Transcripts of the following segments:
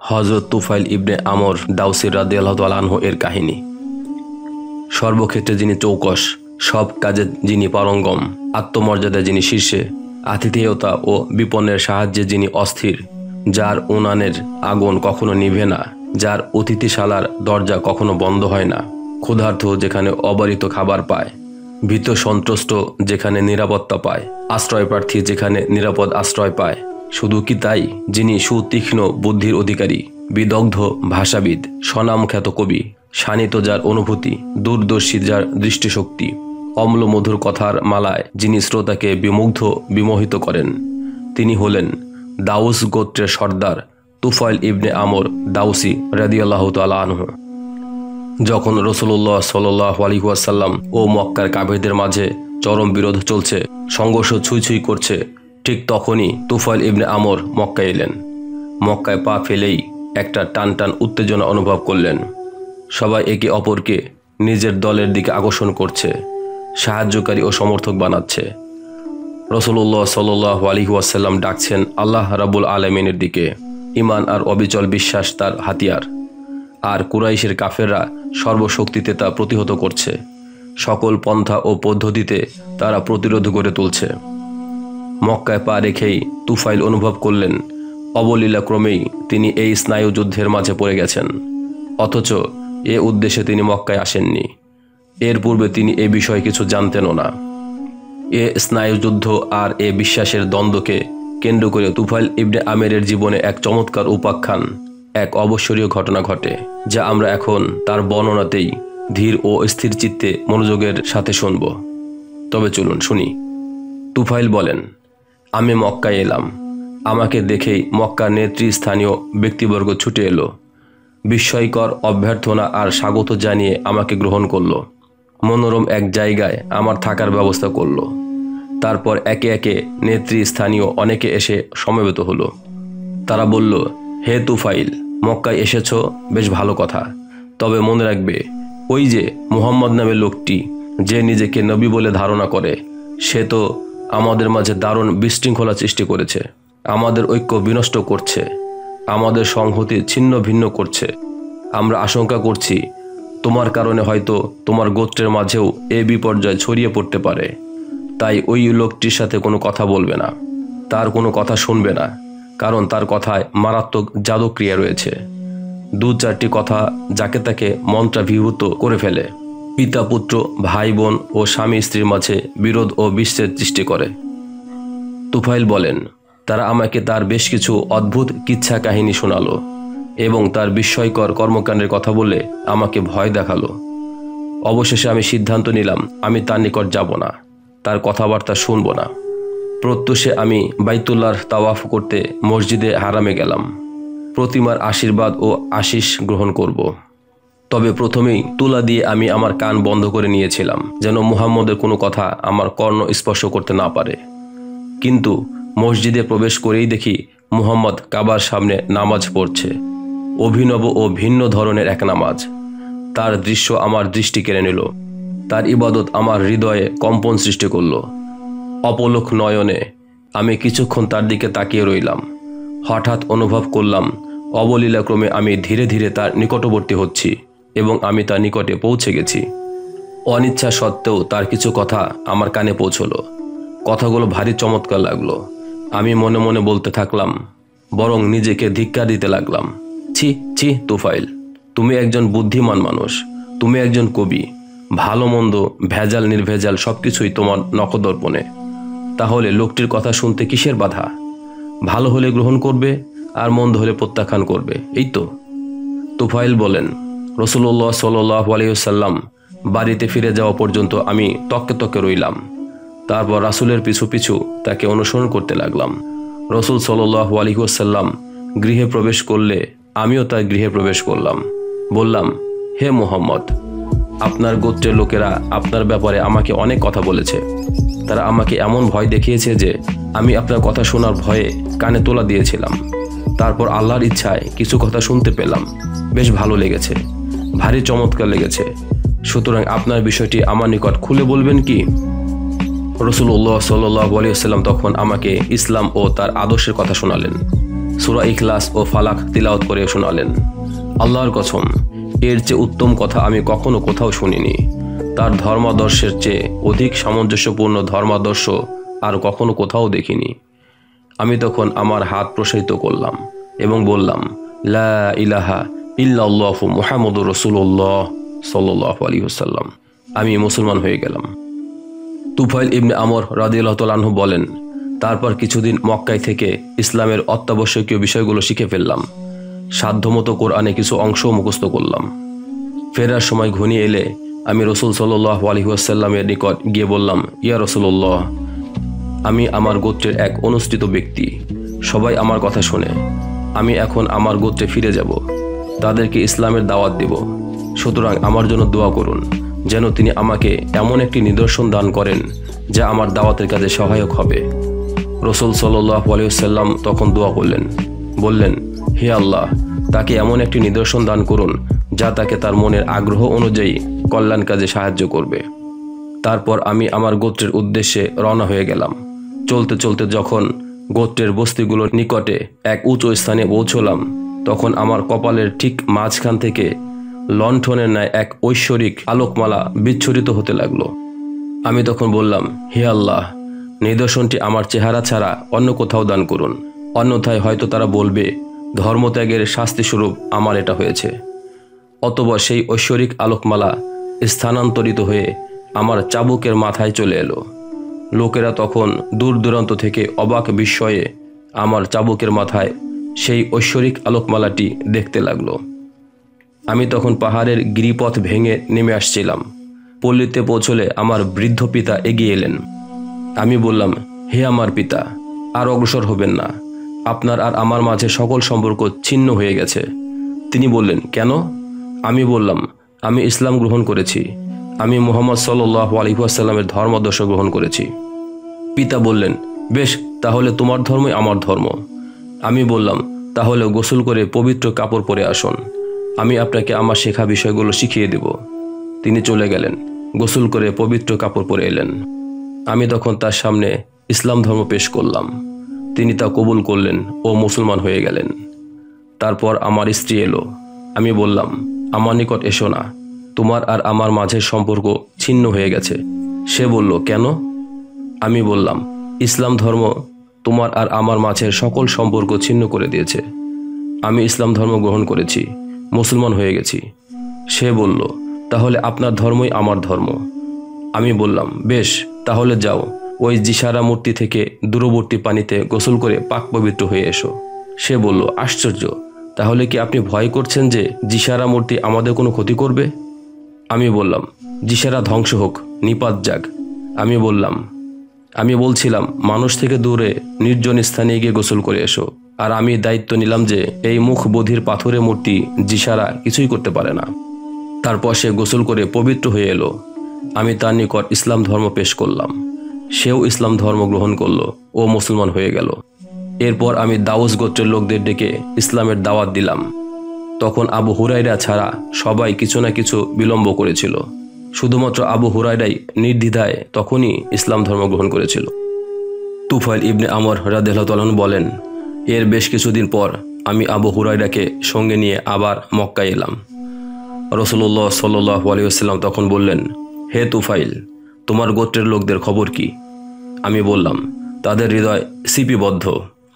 হযরত তুফাইল ইবনে আমর দাউসী রাদিয়াল্লাহু তাআলা আনহু এর কাহিনী। সর্বক্ষেত্রে যিনি চৌকস, সব কাজে যিনি পারঙ্গম, আত্মমর্যাদায় যিনি শীর্ষে, আতিথেয়তা ও বিপন্নের সাহায্যে যিনি অস্থির, যার উনানের আগুন কখনো নিভে না, যার অতিথিশালার দরজা কখনো বন্ধ হয় না, ক্ষুধার্ত যেখানে অবারিত খাবার পায়, ভীত সন্ত্রস্ত যেখানে নিরাপত্তা পায়, আশ্রয়প্রার্থী যেখানে নিরাপদ আশ্রয় পায়। শুধু কি তাই, যিনি সুতীক্ষ্ণ বুদ্ধির অধিকারী, বিদগ্ধ ভাষাবিদ, স্বনামখ্যাত কবি, শানিত যার অনুভূতি, দূরদর্শী যার দৃষ্টিশক্তি, অম্ল মধুর কথার মালায় যিনি শ্রোতাকে বিমোহিত করেন, তিনি হলেন দাউস গোত্রের সর্দার তুফাইল ইবনে আমর দাউসী রাদিয়াল্লাহু তাআলা আনহু। যখন রাসূলুল্লাহ সাল্লাল্লাহু আলাইহি ওয়াসাল্লাম ও মক্কার কাফেরদের মাঝে চরম বিরোধ চলছে, সংঘর্ষ ছুঁই করছে, ঠিক তখনই তুফাইল ইবনে আমর মক্কায় এলেন। মক্কায় পা ফেলেই একটা টান উত্তেজনা অনুভব করলেন। সবাই একে অপরকে নিজের দলের দিকে আকর্ষণ করছে, সাহায্যকারী ও সমর্থক বানাচ্ছে। রাসূলুল্লাহ সাল্লাল্লাহু আলাইহি ওয়াসাল্লাম ডাকছেন আল্লাহ রাব্বুল আলামিনের দিকে। ঈমান আর অবিচল বিশ্বাস তার হাতিয়ার, আর কুরাইশের কাফেররা সর্বশক্তিতে তা প্রতিহত করছে। সকল পন্থা ও পদ্ধতিতে তারা প্রতিরোধ গড়ে তুলছে। মক্কায় পা রেখেই তুফাইল অনুভব করলেন অবলীলাক্রমেই তিনি এই স্নায়ু যুদ্ধের মাঝে পড়ে গেছেন। অথচ এ উদ্দেশ্যে তিনি মক্কায় আসেননি। এর পূর্বে তিনি এ বিষয়ে কিছু জানতেনও না। এ স্নায়ুযুদ্ধ আর এ বিশ্বাসের দ্বন্দ্বকে কেন্দ্র করে তুফাইল ইবনে আমেরের জীবনে এক চমৎকার উপাখ্যান, এক অবসরীয় ঘটনা ঘটে, যা আমরা এখন তার বর্ণনাতেই ধীর ও স্থির চিত্তে মনোযোগের সাথে শুনব। তবে চলুন শুনি। তুফাইল বলেন, আমি মক্কায় এলাম। আমাকে দেখেই মক্কার নেতৃস্থানীয় ব্যক্তিবর্গ ছুটে এলো। বিস্ময়কর অভ্যর্থনা আর স্বাগত জানিয়ে আমাকে গ্রহণ করলো। মনোরম এক জায়গায় আমার থাকার ব্যবস্থা করলো। তারপর একে একে নেতৃস্থানীয় অনেকে এসে সমবেত হলো। তারা বলল, হে তুফাইল, মক্কায় এসেছো, বেশ ভালো কথা। তবে মনে রাখবে, ওই যে মুহাম্মদ নামের লোকটি, যে নিজেকে নবী বলে ধারণা করে, সে তো আমাদের মাঝে দারুণ বিশৃঙ্খলা সৃষ্টি করেছে, আমাদের ঐক্য বিনষ্ট করছে, আমাদের সংহতি ছিন্ন ভিন্ন করছে। আমরা আশঙ্কা করছি তোমার কারণে হয়তো তোমার গোত্রের মাঝেও এ বিপর্যয় ছড়িয়ে পড়তে পারে। তাই ওই লোকটির সাথে কোনো কথা বলবে না, তার কোনো কথা শুনবে না, কারণ তার কথায় মারাত্মক জাদুক্রিয়া রয়েছে। দু চারটি কথা যাকে তাকে মন্ত্রাভিভূত করে ফেলে, পিতা পুত্র, ভাই বোন ও স্বামী স্ত্রীর মাঝে বিরোধ ও বিচ্ছেদ সৃষ্টি করে। তুফাইল বলেন, তারা আমাকে তার বেশ কিছু অদ্ভুত কিচ্ছা কাহিনী শোনালো এবং তার বিস্ময়কর কর্মকাণ্ডের কথা বলে আমাকে ভয় দেখালো। অবশেষে আমি সিদ্ধান্ত নিলাম আমি তার নিকট যাব না, তার কথাবার্তা শুনব না। প্রত্যুষে আমি বাইতুল্লাহর তাওয়াফ করতে মসজিদে হারামে গেলাম। প্রতিমার আশীর্বাদ ও আশিস গ্রহণ করব। তবে প্রথমেই তুলা দিয়ে আমি আমার কান বন্ধ করে নিয়েছিলাম, যেন মুহাম্মদের কোনো কথা আমার কর্ণ স্পর্শ করতে না পারে। কিন্তু মসজিদে প্রবেশ করেই দেখি মুহাম্মদ কাবার সামনে নামাজ পড়ছে। অভিনব ও ভিন্ন ধরনের এক নামাজ। তার দৃশ্য আমার দৃষ্টি কেড়ে নিল। তার ইবাদত আমার হৃদয়ে কম্পন সৃষ্টি করল। অপলক নয়নে আমি কিছুক্ষণ তার দিকে তাকিয়ে রইলাম। হঠাৎ অনুভব করলাম অবলীলাক্রমে আমি ধীরে ধীরে তার নিকটবর্তী হচ্ছি এবং আমি তার নিকটে পৌঁছে গেছি। অনিচ্ছা সত্ত্বেও তার কিছু কথা আমার কানে পৌঁছলো। কথাগুলো ভারী চমৎকার লাগলো। আমি মনে মনে বলতে থাকলাম, বরং নিজেকে ধিক্কার দিতে লাগলাম। ছি ছি তুফাইল, তুমি একজন বুদ্ধিমান মানুষ, তুমি একজন কবি। ভালো মন্দ, ভেজাল নির্ভেজাল সবকিছুই তোমার নখদর্পণে। তাহলে লোকটির কথা শুনতে কিসের বাধা? ভালো হলে গ্রহণ করবে, আর মন্দ হলে প্রত্যাখ্যান করবে, এই তো। তুফাইল বলেন, রাসূলুল্লাহ সাল্লাল্লাহু আলাইহি ওয়াসাল্লাম বাড়িতে ফিরে যাওয়া পর্যন্ত আমি তককে রইলাম। তারপর রাসূলের পিছু পিছু তাকে অনুসরণ করতে লাগলাম। রাসূল সাল্লাল্লাহু আলাইহি ওয়াসাল্লাম গৃহে প্রবেশ করলে আমিও তার গৃহে প্রবেশ করলাম। বললাম, হে মুহাম্মদ, আপনার গোত্রের লোকেরা আপনার ব্যাপারে আমাকে অনেক কথা বলেছে। তারা আমাকে এমন ভয় দেখিয়েছে যে আমি আপনার কথা শোনার ভয়ে কানে তোলা দিয়েছিলাম। তারপর আল্লাহর ইচ্ছায় কিছু কথা শুনতে পেলাম। বেশ ভালো লেগেছে, ভারী চমৎকার লেগেছে। সুতরাং আপনার বিষয়টি আমার নিকট খুলে বলবেন কি? রাসূলুল্লাহ সাল্লাল্লাহু আলাইহি ওয়াসাল্লাম তখন আমাকে ইসলাম ও তার আদর্শের কথা শোনালেন। সূরা ইখলাস ও ফালাক তিলাওয়াত করে শোনালেন। আল্লাহর কসম, এর চেয়ে উত্তম কথা আমি কখনো কোথাও শুনিনি। তার ধর্মাদর্শের চেয়ে অধিক সামঞ্জস্যপূর্ণ ধর্মাদর্শ আর কখনো কোথাও দেখিনি। আমি তখন আমার হাত প্রসারিত করলাম এবং বললাম, লা ইলাহা ইল্লাল্লাহু মুহাম্মাদুর রাসূলুল্লাহ সাল্লাল্লাহু আলাইহি ওয়াসাল্লাম। আমি মুসলমান হয়ে গেলাম। তুফাইল ইবনে আমর রাদিয়াল্লাহু তাআলা আনহু বলেন, তারপর কিছুদিন মক্কায় থেকে ইসলামের অত্যাবশ্যকীয় বিষয়গুলো শিখে ফেললাম। সাধ্যমতো কোরআনে কিছু অংশ মুখস্থ করলাম। ফেরার সময় ঘনিয়ে এলে আমি রাসূল সাল্লাল্লাহু আলাইহি ওয়াসাল্লামের নিকট গিয়ে বললাম, ইয়া রাসূলুল্লাহ, আমি আমার গোত্রের এক অনুষ্ঠিত ব্যক্তি। সবাই আমার কথা শোনে। আমি এখন আমার গোত্রে ফিরে যাব, তাদেরকে ইসলামের দাওয়াত দেব। সুতরাং আমার জন্য দোয়া করুন, যেন তিনি আমাকে এমন একটি নিদর্শন দান করেন যা আমার দাওয়াতের কাজে সহায়ক হবে। রাসূল সাল্লাল্লাহু আলাইহি ওয়াসাল্লাম তখন দোয়া করলেন, বললেন, হে আল্লাহ, তাকে এমন একটি নিদর্শন দান করুন যা তাকে তার মনের আগ্রহ অনুযায়ী কল্যাণ কাজে সাহায্য করবে। তারপর আমি আমার গোত্রের উদ্দেশ্যে রওনা হয়ে গেলাম। চলতে চলতে যখন গোত্রের বস্তিগুলোর নিকটে এক উঁচু স্থানে পৌঁছলাম, তখন আমার কপালের ঠিক মাঝখান থেকে লণ্ঠনের ন্যায় এক ঐশ্বরিক আলোকমালা বিচ্ছুরিত হতে লাগলো। আমি তখন বললাম, হে আল্লাহ, নিদর্শনটি আমার চেহারা ছাড়া অন্য কোথাও দান করুন, অন্যথায় হয়তো তারা বলবে ধর্মত্যাগের শাস্তিস্বরূপ আমার এটা হয়েছে। অতঃপর সেই ঐশ্বরিক আলোকমালা স্থানান্তরিত হয়ে আমার চাবুকের মাথায় চলে এলো। লোকেরা তখন দূর দূরান্ত থেকে অবাক বিস্ময়ে আমার চাবুকের মাথায় সেই ঐশ্বরিক আলোকমালাটি দেখতে লাগলো। আমি তখন পাহাড়ের গিরিপথ ভেঙে নেমে আসছিলাম। পল্লীতে পৌঁছলে আমার বৃদ্ধ পিতা এগিয়ে এলেন। আমি বললাম, হে আমার পিতা, আর অগ্রসর হবেন না, আপনার আর আমার মাঝে সকল সম্পর্ক ছিন্ন হয়ে গেছে। তিনি বললেন, কেন? আমি বললাম, আমি ইসলাম গ্রহণ করেছি। আমি মুহাম্মদ সাল্লাল্লাহু আলাইহি ওয়াসাল্লামের ধর্মাদর্শ গ্রহণ করেছি। পিতা বললেন, বেশ, তাহলে তোমার ধর্মই আমার ধর্ম। আমি বললাম, তাহলে গোসল করে পবিত্র কাপড় পরে আসুন, আমি আপনাকে আমার শেখা বিষয়গুলো শিখিয়ে দেব। তিনি চলে গেলেন, গোসল করে পবিত্র কাপড় পরে এলেন। আমি তখন তার সামনে ইসলাম ধর্ম পেশ করলাম। তিনি তা কবুল করলেন ও মুসলমান হয়ে গেলেন। তারপর আমার স্ত্রী এলো। আমি বললাম, আমার নিকট এসো না, তোমার আর আমার মাঝের সম্পর্ক ছিন্ন হয়ে গেছে। সে বলল, কেন? আমি বললাম, ইসলাম ধর্ম তোমার আর আমার মাঝের সকল সম্পর্ক ছিন্ন করে দিয়েছে। আমি ইসলাম ধর্ম গ্রহণ করেছি, মুসলমান হয়ে গেছি। সে বলল, তাহলে আপনার ধর্মই আমার ধর্ম। আমি বললাম, বেশ, তাহলে যাও, ওই জিসারা মূর্তি থেকে দূরবর্তী পানিতে গোসল করে পাক পবিত্র হয়ে এসো। সে বলল, আশ্চর্য, তাহলে কি আপনি ভয় করছেন যে জিসারা মূর্তি আমাদের কোনো ক্ষতি করবে? আমি বললাম, জিসারা ধ্বংস হোক, নিপাত যাক। আমি বলছিলাম, মানুষ থেকে দূরে নির্জন স্থানে গিয়ে গোসল করে এসো। আর আমি দায়িত্ব নিলাম যে এই মুখ বধির পাথরের মূর্তি জিসারা কিছুই করতে পারে না। তারপর সে গোসল করে পবিত্র হয়ে এলো। আমি তার নিকট ইসলাম ধর্ম পেশ করলাম। সেও ইসলাম ধর্ম গ্রহণ করলো ও মুসলমান হয়ে গেল। এরপর আমি দাউস গোত্রের লোকদের ডেকে ইসলামের দাওয়াত দিলাম। তখন আবু হুরায়রা ছাড়া সবাই কিছু না কিছু বিলম্ব করেছিল। শুধুমাত্র আবু হুরায়রাই নির্দ্বিধায় তখনই ইসলাম ধর্ম গ্রহণ করেছিল। তুফাইল ইবনে আমর রাদিয়াল্লাহু তাআলা আনহু বলেন, এর বেশ কিছুদিন পর আমি আবু হুরায়রাকে সঙ্গে নিয়ে আবার মক্কায় এলাম। রাসূলুল্লাহ সাল্লাল্লাহু আলাইহি ওয়াসাল্লাম তখন বললেন, হে তুফাইল, তোমার গোত্রের লোকদের খবর কি? আমি বললাম, তাদের হৃদয় সিপিবদ্ধ,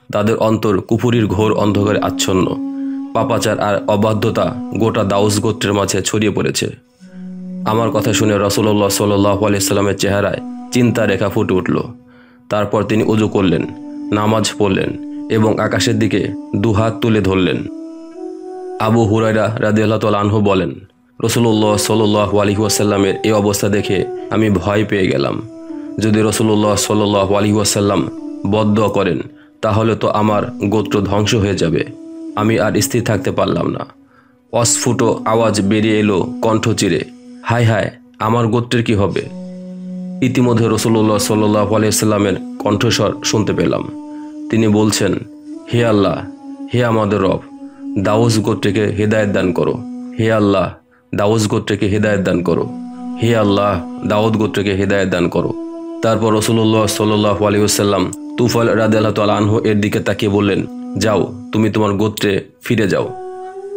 তাদের অন্তর কুফুরির ঘোর অন্ধকারে আচ্ছন্ন, পাপাচার আর অবাধ্যতা গোটা দাউস গোত্রের মাঝে ছড়িয়ে পড়েছে। আমার কথা শুনে রাসূলুল্লাহ সাল্লাল্লাহু আলাইহি ওয়াসাল্লামের চেহারায় চিন্তা রেখা ফুটে উঠল। তারপর তিনি ওযু করলেন, নামাজ পড়লেন এবং আকাশের দিকে দুহাত তুলে ধরলেন। আবু হুরায়রা রাদিয়াল্লাহু তাআলা আনহু বলেন, রাসূলুল্লাহ সাল্লাল্লাহু আলাইহি ওয়াসাল্লামের এই অবস্থা দেখে আমি ভয় পেয়ে গেলাম। যদি রাসূলুল্লাহ সাল্লাল্লাহু আলাইহি ওয়াসাল্লাম বদদোয়া করেন, তাহলে তো আমার গোত্র ধ্বংস হয়ে যাবে। আমি আর স্থির থাকতে পারলাম না। অস্ফুট আওয়াজ বেরিয়ে এলো কণ্ঠ চিরে, হায় হায়, আমার গোত্রের কি হবে? ইতিমধ্যে রাসূলুল্লাহ সাল্লাল্লাহু আলাইহি ওয়াসাল্লামের কণ্ঠস্বর শুনতে পেলাম। তিনি বলছেন, হে আল্লাহ, হে আমাদের রব, দাউস গোত্রকে হেদায়েত দান করো। হে আল্লাহ, দাউস গোত্রকে হেদায়েত দান করো। হে আল্লাহ, দাউদ গোত্রকে হেদায়েত দান করো। তারপর রাসূলুল্লাহ সাল্লাল্লাহু আলাইহি ওয়াসাল্লাম তুফাইল রাদিয়াল্লাহু তাআলা আনহু এর দিকে তাকিয়ে বললেন, যাও, তুমি তোমার গোত্রে ফিরে যাও,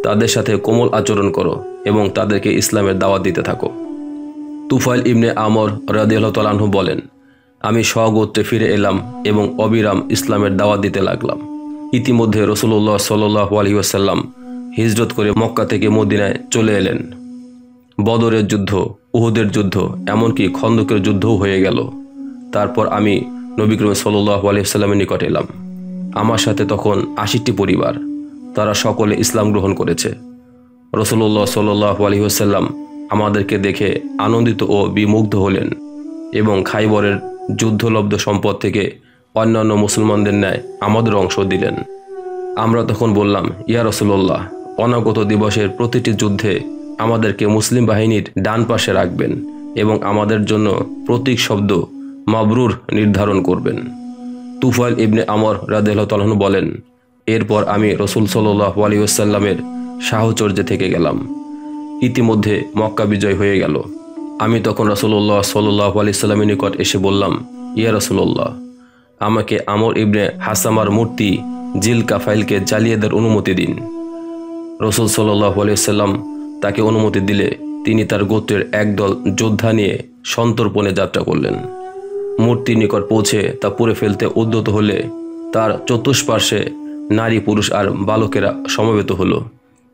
তাদের সাথে কোমল আচরণ করো এবং তাদেরকে ইসলামের দাওয়াত দিতে থাকো। তুফাইল ইবনে আমর রাদিয়াল্লাহু তাআলা আনহু বলেন, আমি স্বগোত্রে ফিরে এলাম এবং অবিরাম ইসলামের দাওয়াত দিতে লাগলাম। ইতিমধ্যে রাসূলুল্লাহ সাল্লাল্লাহু আলাইহি ওয়াসাল্লাম হিজরত করে মক্কা থেকে মদিনায় চলে এলেন। বদরের যুদ্ধ, উহুদের যুদ্ধ, এমনকি খন্দকের যুদ্ধও হয়ে গেল। তারপর আমি নবী করিম সাল্লাল্লাহু আলাইহি ওয়াসাল্লামের নিকট এলাম। আমার সাথে তখন ৮০টি পরিবার, তারা সকলে ইসলাম গ্রহণ করেছে। রাসূলুল্লাহ সাল্লাল্লাহু আলাইহি ওয়াসাল্লাম আমাদেরকে দেখে আনন্দিত ও বিমুগ্ধ হলেন এবং খাইবরের যুদ্ধলব্ধ সম্পদ থেকে অন্যান্য মুসলমানদের ন্যায় আমাদের অংশ দিলেন। আমরা তখন বললাম, ইয়া রাসূলুল্লাহ, অনাগত দিবসের প্রতিটি যুদ্ধে আমাদেরকে মুসলিম বাহিনীর ডান পাশে রাখবেন এবং আমাদের জন্য প্রতীক শব্দ মাবরুর নির্ধারণ করবেন। তুফাইল ইবনে আমর রাদিয়াল্লাহু তাআলা আনহু বলেন, এরপর আমি রাসূল সাল্লাল্লাহু আলাইহি ওয়াসাল্লামের সাহচর্যে থেকে গেলাম। ইতিমধ্যে মক্কা বিজয় হয়ে গেল। আমি তখন রাসূলুল্লাহ সাল্লাল্লাহু আলাইহি ওয়াসাল্লামের নিকট এসে বললাম, ইয়া রাসূলুল্লাহ, আমাকে আমর ইবনে হাসামার মূর্তি জিল কাফাইলকে জ্বালিয়ে দেওয়ার অনুমতি দিন। রাসূল সাল্লাল্লাহু আলাইহি ওয়াসাল্লাম তাকে অনুমতি দিলে তিনি তার গোত্রের একদল যোদ্ধা নিয়ে সন্তর্পণে যাত্রা করলেন। মূর্তির নিকট পৌঁছে তা পুড়ে ফেলতে উদ্যত হলে তার চতুষ্পার্শ্বে নারী, পুরুষ আর বালকেরা সমবেত হলো।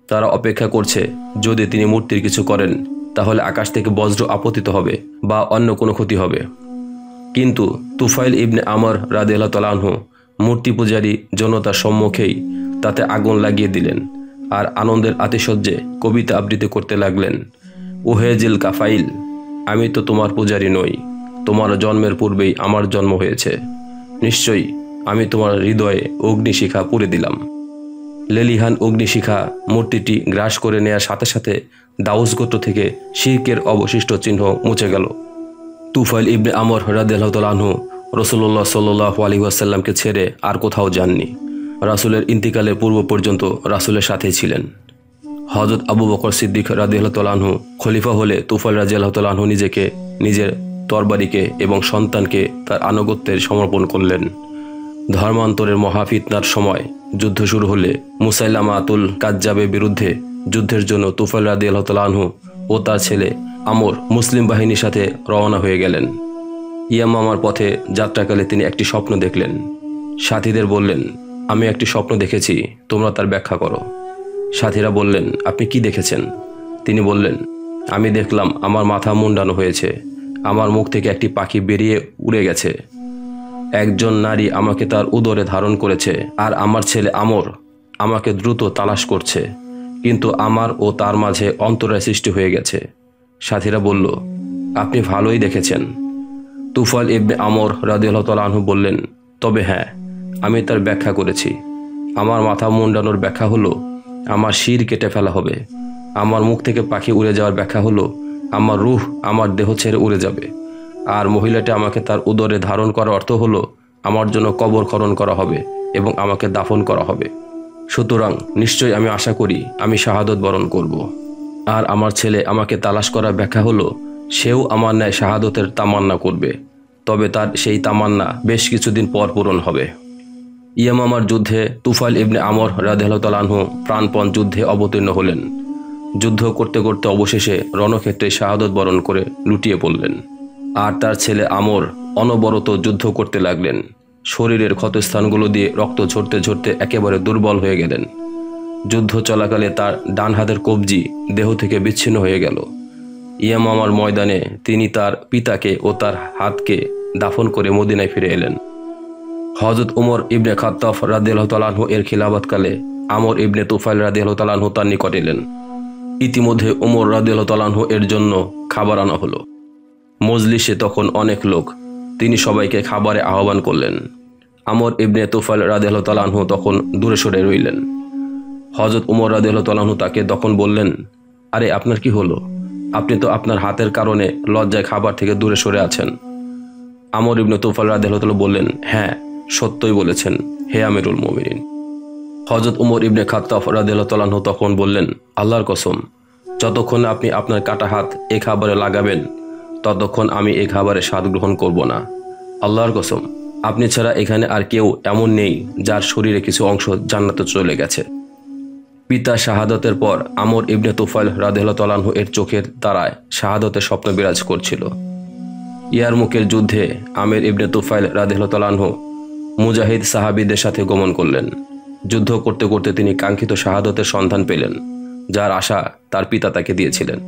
তারা অপেক্ষা করছে, যদি তিনি মূর্তির কিছু করেন তাহলে আকাশ থেকে বজ্র আপতিত হবে বা অন্য কোনো ক্ষতি হবে। কিন্তু তুফাইল ইবনে আমর রাদিয়াল্লাহু তাআলা আনহু মূর্তি পূজারী জনতার সম্মুখেই তাতে আগুন লাগিয়ে দিলেন আর আনন্দের আতিশয্যে কবিতা আবৃত্তি করতে লাগলেন, ওহে জিল কাফাইল, আমি তো তোমার পূজারী নই, তোমার জন্মের পূর্বেই আমার জন্ম হয়েছে। নিশ্চয়ই আমি তোমার হৃদয়ে অগ্নিশিখা পুড়ে দিলাম। লেলিহান অগ্নিশিখা মূর্তিটি গ্রাস করে নেয়ার সাথে সাথে দাউস গোত্র থেকে শিরকের অবশিষ্ট চিহ্ন মুছে গেল। তুফাইল ইবনে আমর রাদিয়াল্লাহু তাআলা আনহু রাসূলুল্লাহ সাল্লাল্লাহু আলাইহি ওয়াসাল্লামকে ছেড়ে আর কোথাও যাননি। রাসূলের ইন্তিকালের পূর্ব পর্যন্ত রাসূলের সাথেই ছিলেন। হযরত আবু বকর সিদ্দিক রাদিয়াল্লাহু তাআলা আনহু খলিফা হলে তুফাইল রাদিয়াল্লাহু তাআলা আনহু নিজেকে, নিজের তরবারিকে এবং সন্তানকে তার আনুগত্যের সমর্পণ করলেন। ধর্মান্তরের মহাফিতনার সময় যুদ্ধ শুরু হলে মুসাইলামাতুল কাজ্জাবের বিরুদ্ধে যুদ্ধের জন্য তুফাইল রাদিয়াল্লাহু তাআলা আনহু ও তার ছেলে আমর মুসলিম বাহিনীর সাথে রওনা হয়ে গেলেন। ইয়ামামার পথে যাত্রাকালে তিনি একটি স্বপ্ন দেখলেন। সাথীদের বললেন, আমি একটি স্বপ্ন দেখেছি, তোমরা তার ব্যাখ্যা করো। সাথীরা বললেন, আপনি কি দেখেছেন? তিনি বললেন, আমি দেখলাম আমার মাথা মুন্ডানো হয়েছে, আমার মুখ থেকে একটি পাখি বেরিয়ে উড়ে গেছে। একজন নারী আমাকে তার উদরে ধারণ করেছে আর আমার ছেলে আমর আমাকে দ্রুত তালাশ করছে, কিন্তু আমার ও তার মাঝে অন্তরায় সৃষ্টি হয়ে গেছে। সাথীরা বলল, আপনি ভালোই দেখেছেন। তুফাইল ইবনে আমর রাদিয়াল্লাহু তাআলা আনহু বললেন, তবে হ্যাঁ, আমি তার ব্যাখ্যা করেছি। আমার মাথা মুন্ডানোর ব্যাখ্যা হলো আমার শির কেটে ফেলা হবে। আমার মুখ থেকে পাখি উড়ে যাওয়ার ব্যাখ্যা হলো আমার রূহ আমার দেহ ছেড়ে উড়ে যাবে। আর মহিলাটি আমাকে তার উদরে ধারণ করার অর্থ হলো আমার জন্য কবর খনন করা হবে এবং আমাকে দাফন করা হবে। সুতরাং নিশ্চয়ই আমি আশা করি আমি শাহাদত বরণ করব। আর আমার ছেলে আমাকে তালাশ করার ব্যাখ্যা হলো সেও আমার ন্যায় শাহাদতের তামান্না করবে, তবে তার সেই তামান্না বেশ কিছুদিন পর পূরণ হবে। ইয়ামামার যুদ্ধে তুফাইল ইবনে আমর রাদিয়াল্লাহু তাআলা আনহু প্রাণপণ যুদ্ধে অবতীর্ণ হলেন। যুদ্ধ করতে করতে অবশেষে রণক্ষেত্রে শাহাদত বরণ করে লুটিয়ে পড়লেন। আর তার ছেলে আমর অনবরত যুদ্ধ করতে লাগলেন। শরীরের ক্ষতস্থানগুলো দিয়ে রক্ত ঝরতে ঝরতে একেবারে দুর্বল হয়ে গেলেন। যুদ্ধ চলাকালে তার ডান হাতের কবজি দেহ থেকে বিচ্ছিন্ন হয়ে গেল। ইয়ামামার ময়দানে তিনি তার পিতাকে ও তার হাতকে দাফন করে মদিনায় ফিরে এলেন। হযরত উমর ইবনে খাত্তাব রাদিয়াল্লাহু তাআলা আনহু এর খিলাফতকালে আমর ইবনে তুফাইল রাদিয়াল্লাহু তাআলা আনহু তার নিকট এলেন। ইতিমধ্যে উমর রাদিয়াল্লাহু তাআলা আনহু এর জন্য খাবার আনা হলো। মজলিসে তখন অনেক লোক, তিনি সবাইকে খাবারে আহ্বান করলেন। আমর ইবনে তুফাইল রাদিয়াল্লাহু তাআলা আনহু তখন দূরে সরে রইলেন। হযরত উমর রাদিয়াল্লাহু তাআলা আনহু তাকে তখন বললেন, আরে আপনার কি হলো? আপনি তো আপনার হাতের কারণে লজ্জায় খাবার থেকে দূরে সরে আছেন। আমর ইবনে তুফাইল রাদিয়াল্লাহু তাআলা বললেন, হ্যাঁ, সত্যই বলেছেন হে আমিরুল মুমিনিন। হযরত উমর ইবনে খাত্তাব রাদিয়াল্লাহু তাআলা আনহু তখন বললেন, আল্লাহর কসম, যতক্ষণ আপনি আপনার কাটা হাত এ খাবারে লাগাবেন ততক্ষণ আমি এই খাবারের স্বাদ গ্রহণ করব না। আল্লাহর কসম, আপনি ছাড়া এখানে আর কেউ এমন নেই যার শরীরে কিছু অংশ জান্নাতে চলে গেছে। পিতা শাহাদতের পর আমর ইবনে তুফাইল রাদিয়াল্লাহু তাআলা আনহু এর চোখের তারায় শাহাদতের স্বপ্ন বিরাজ করছিল। ইয়ারমুকের যুদ্ধে আমির ইবনে তুফাইল রাদিয়াল্লাহু তাআলা আনহু মুজাহিদ সাহাবীদের সাথে গমন করলেন। যুদ্ধ করতে করতে তিনি কাঙ্ক্ষিত শাহাদতের সন্ধান পেলেন, যার আশা তার পিতা তাকে দিয়েছিলেন।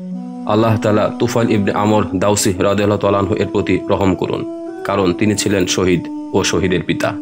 আল্লাহ তাআলা তুফাইল ইবনে আমর দাউসি রাদিয়াল্লাহু তাআলা আনহু এর প্রতি রহম করুন, কারণ তিনি ছিলেন শহীদ ও শহীদের পিতা।